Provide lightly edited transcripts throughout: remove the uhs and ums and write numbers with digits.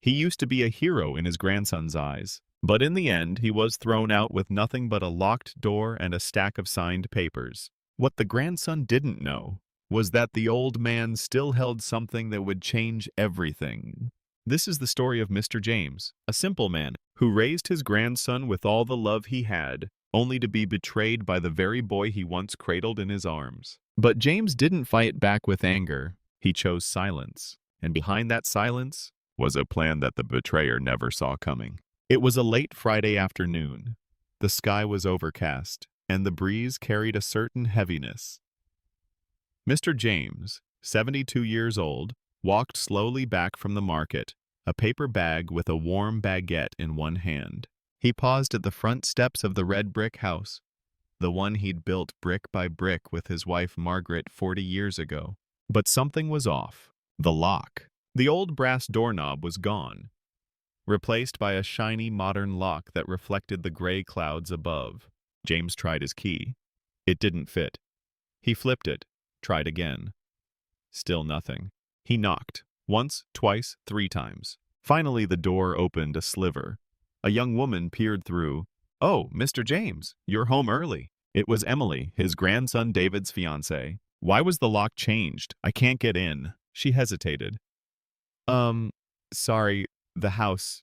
He used to be a hero in his grandson's eyes. But in the end, he was thrown out with nothing but a locked door and a stack of signed papers. What the grandson didn't know was that the old man still held something that would change everything. This is the story of Mr. James, a simple man who raised his grandson with all the love he had, only to be betrayed by the very boy he once cradled in his arms. But James didn't fight back with anger. He chose silence. And behind that silence was a plan that the betrayer never saw coming. It was a late Friday afternoon. The sky was overcast, and the breeze carried a certain heaviness. Mr. James, 72 years old, walked slowly back from the market, a paper bag with a warm baguette in one hand. He paused at the front steps of the red brick house, the one he'd built brick by brick with his wife Margaret 40 years ago. But something was off. The lock. The old brass doorknob was gone, replaced by a shiny modern lock that reflected the gray clouds above. James tried his key. It didn't fit. He flipped it, tried again. Still nothing. He knocked. Once, twice, 3 times. Finally, the door opened a sliver. A young woman peered through. "Oh, Mr. James, you're home early." It was Emily, his grandson David's fiancée. "Why was the lock changed? I can't get in." She hesitated. Sorry, the house.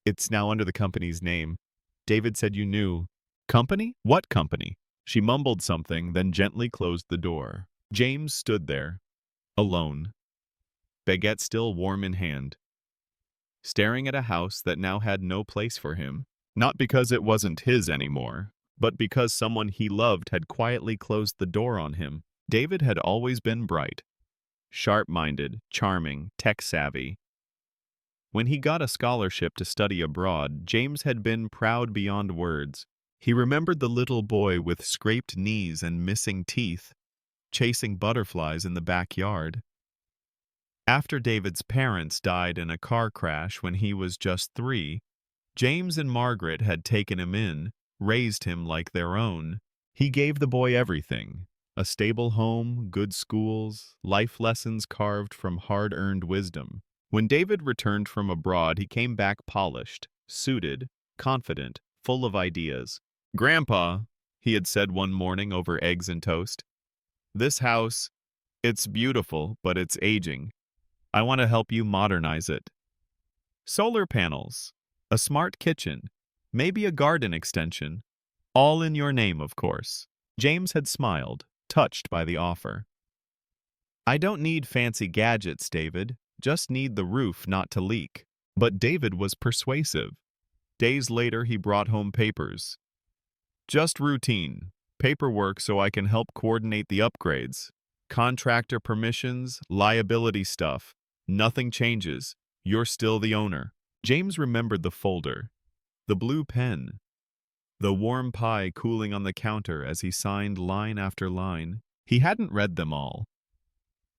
It's now under the company's name. David said you knew." "Company? What company?" She mumbled something, then gently closed the door. James stood there, alone, baguette still warm in hand, staring at a house that now had no place for him. Not because it wasn't his anymore, but because someone he loved had quietly closed the door on him. David had always been bright, sharp-minded, charming, tech-savvy. When he got a scholarship to study abroad, James had been proud beyond words. He remembered the little boy with scraped knees and missing teeth, chasing butterflies in the backyard. After David's parents died in a car crash when he was just 3, James and Margaret had taken him in, raised him like their own. He gave the boy everything: a stable home, good schools, life lessons carved from hard-earned wisdom. When David returned from abroad, he came back polished, suited, confident, full of ideas. "Grandpa," he had said one morning over eggs and toast, "this house, it's beautiful, but it's aging. I want to help you modernize it. Solar panels, a smart kitchen, maybe a garden extension. All in your name, of course." James had smiled, touched by the offer. "I don't need fancy gadgets, David. Just need the roof not to leak." But David was persuasive. Days later, he brought home papers. "Just routine. Paperwork so I can help coordinate the upgrades. Contractor permissions, liability stuff. Nothing changes. You're still the owner." James remembered the folder, the blue pen, the warm pie cooling on the counter as he signed line after line. He hadn't read them all.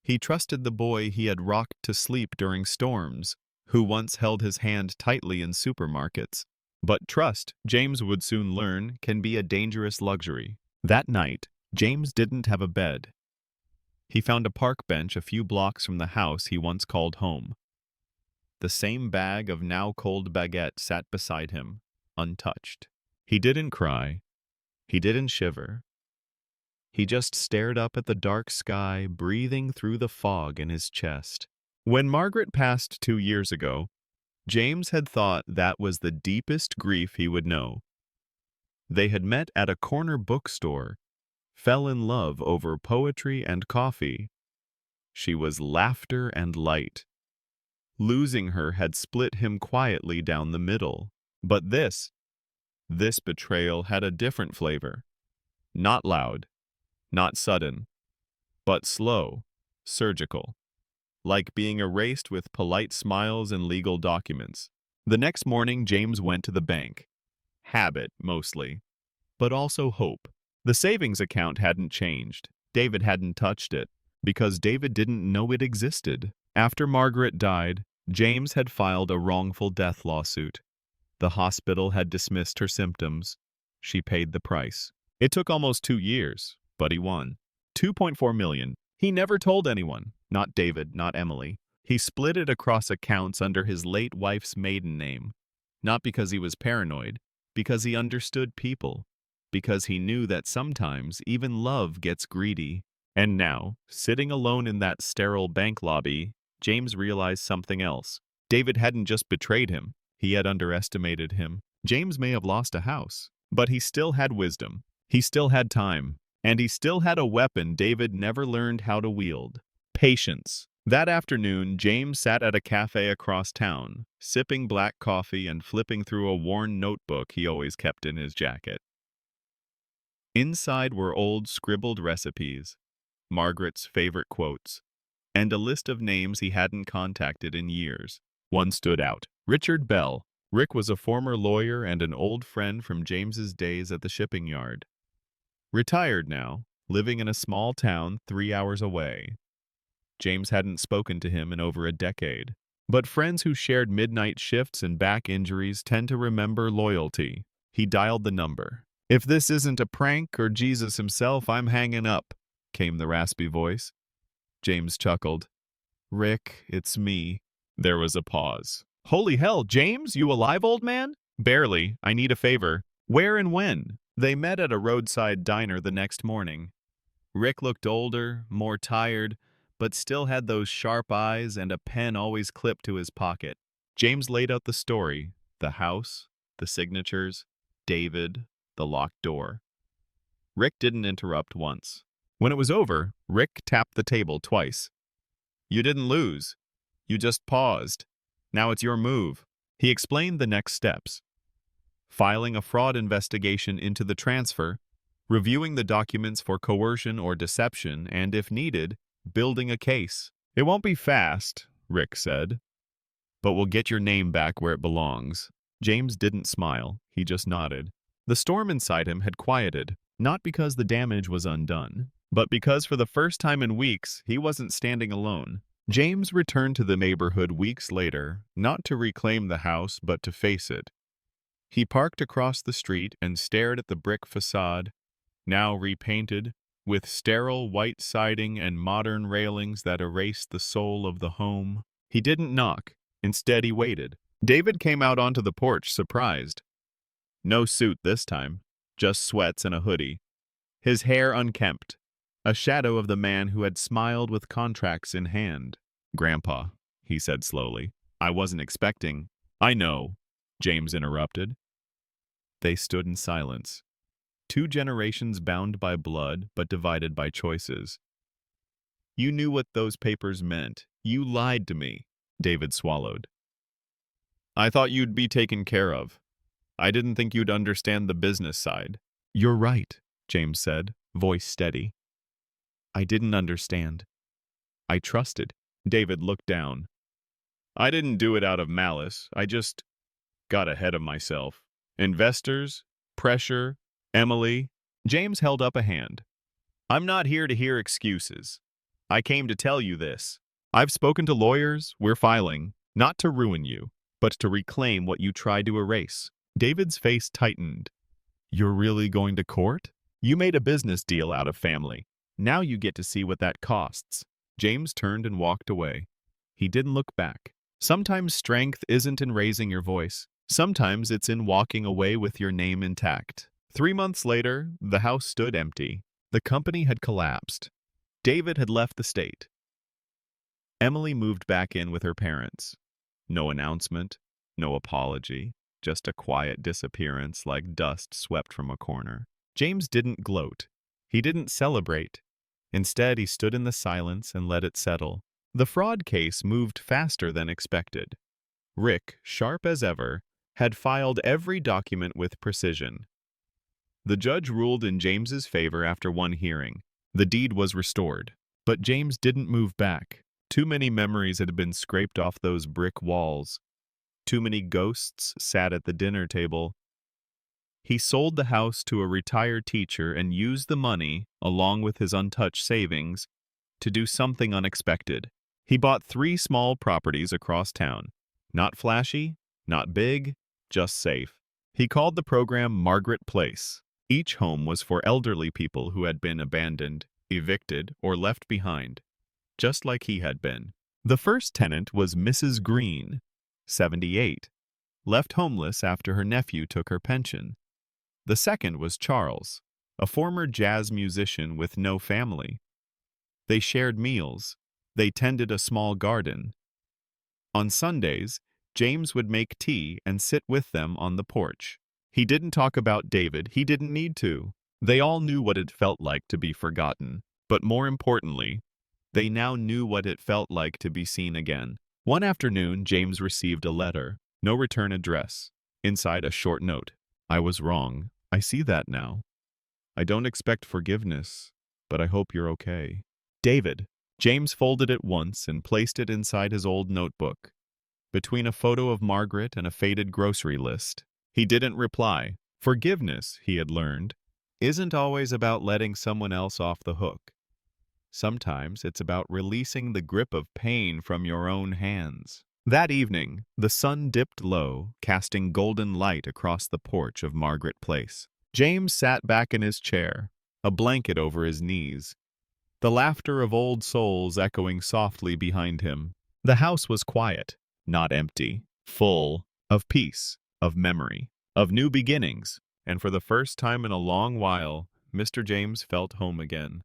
He trusted the boy he had rocked to sleep during storms, who once held his hand tightly in supermarkets. But trust, James would soon learn, can be a dangerous luxury. That night, James didn't have a bed. He found a park bench a few blocks from the house he once called home. The same bag of now cold baguette sat beside him, untouched. He didn't cry. He didn't shiver. He just stared up at the dark sky, breathing through the fog in his chest. When Margaret passed 2 years ago, James had thought that was the deepest grief he would know. They had met at a corner bookstore, fell in love over poetry and coffee. She was laughter and light. Losing her had split him quietly down the middle. But this betrayal had a different flavor. Not loud, not sudden, but slow, surgical, like being erased with polite smiles and legal documents. The next morning, James went to the bank. Habit, mostly, but also hope. The savings account hadn't changed. David hadn't touched it, because David didn't know it existed. After Margaret died, James had filed a wrongful death lawsuit. The hospital had dismissed her symptoms. She paid the price. It took almost 2 years, but he won. $2.4 million. He never told anyone. Not David, not Emily. He split it across accounts under his late wife's maiden name, not because he was paranoid, because he understood people, because he knew that sometimes even love gets greedy. And now, sitting alone in that sterile bank lobby, James realized something else. David hadn't just betrayed him, he had underestimated him. James may have lost a house, but he still had wisdom. He still had time. And he still had a weapon David never learned how to wield: patience. That afternoon, James sat at a cafe across town, sipping black coffee and flipping through a worn notebook he always kept in his jacket. Inside were old scribbled recipes, Margaret's favorite quotes, and a list of names he hadn't contacted in years. One stood out: Richard Bell. Rick was a former lawyer and an old friend from James's days at the shipping yard. Retired now, living in a small town 3 hours away. James hadn't spoken to him in over a decade. But friends who shared midnight shifts and back injuries tend to remember loyalty. He dialed the number. "If this isn't a prank or Jesus himself, I'm hanging up," came the raspy voice. James chuckled. "Rick, it's me." There was a pause. "Holy hell, James, you alive, old man?" "Barely. I need a favor." "Where and when?" They met at a roadside diner the next morning. Rick looked older, more tired, but still had those sharp eyes and a pen always clipped to his pocket. James laid out the story: the house, the signatures, David, the locked door. Rick didn't interrupt once. When it was over, Rick tapped the table twice. "You didn't lose. You just paused. Now it's your move." He explained the next steps: filing a fraud investigation into the transfer, reviewing the documents for coercion or deception, and, if needed, building a case. "It won't be fast," Rick said, "but we'll get your name back where it belongs." James didn't smile, he just nodded. The storm inside him had quieted, not because the damage was undone, but because for the first time in weeks, he wasn't standing alone. James returned to the neighborhood weeks later, not to reclaim the house, but to face it. He parked across the street and stared at the brick facade, now repainted, with sterile white siding and modern railings that erased the soul of the home. He didn't knock. Instead, he waited. David came out onto the porch, surprised. No suit this time, just sweats and a hoodie. His hair unkempt, a shadow of the man who had smiled with contracts in hand. "Grandpa," he said slowly, "I wasn't expecting—" "I know," James interrupted. They stood in silence. 2 generations bound by blood but divided by choices. "You knew what those papers meant. You lied to me," David swallowed. "I thought you'd be taken care of. I didn't think you'd understand the business side." "You're right," James said, voice steady. "I didn't understand. I trusted." David looked down. "I didn't do it out of malice. I just got ahead of myself. Investors, pressure, Emily." James held up a hand. "I'm not here to hear excuses. I came to tell you this. I've spoken to lawyers, we're filing, not to ruin you, but to reclaim what you tried to erase." David's face tightened. "You're really going to court? You made a business deal out of family. Now you get to see what that costs." James turned and walked away. He didn't look back. Sometimes strength isn't in raising your voice. Sometimes it's in walking away with your name intact. 3 months later, the house stood empty. The company had collapsed. David had left the state. Emily moved back in with her parents. No announcement, no apology, just a quiet disappearance like dust swept from a corner. James didn't gloat. He didn't celebrate. Instead, he stood in the silence and let it settle. The fraud case moved faster than expected. Rick, sharp as ever, had filed every document with precision. The judge ruled in James's favor after one hearing. The deed was restored. But James didn't move back. Too many memories had been scraped off those brick walls. Too many ghosts sat at the dinner table. He sold the house to a retired teacher and used the money, along with his untouched savings, to do something unexpected. He bought 3 small properties across town. Not flashy, not big, just safe. He called the program Margaret Place. Each home was for elderly people who had been abandoned, evicted, or left behind, just like he had been. The first tenant was Mrs. Green, 78, left homeless after her nephew took her pension. The second was Charles, a former jazz musician with no family. They shared meals. They tended a small garden. On Sundays, James would make tea and sit with them on the porch. He didn't talk about David, he didn't need to. They all knew what it felt like to be forgotten. But more importantly, they now knew what it felt like to be seen again. One afternoon, James received a letter, no return address. Inside, a short note. I was wrong. I see that now. I don't expect forgiveness, but I hope you're okay. David. James folded it once and placed it inside his old notebook, between a photo of Margaret and a faded grocery list. He didn't reply. Forgiveness, he had learned, isn't always about letting someone else off the hook. Sometimes it's about releasing the grip of pain from your own hands. That evening, the sun dipped low, casting golden light across the porch of Margaret Place. James sat back in his chair, a blanket over his knees, the laughter of old souls echoing softly behind him. The house was quiet, not empty, full of peace, of memory, of new beginnings, and for the first time in a long while, Mr. James felt home again.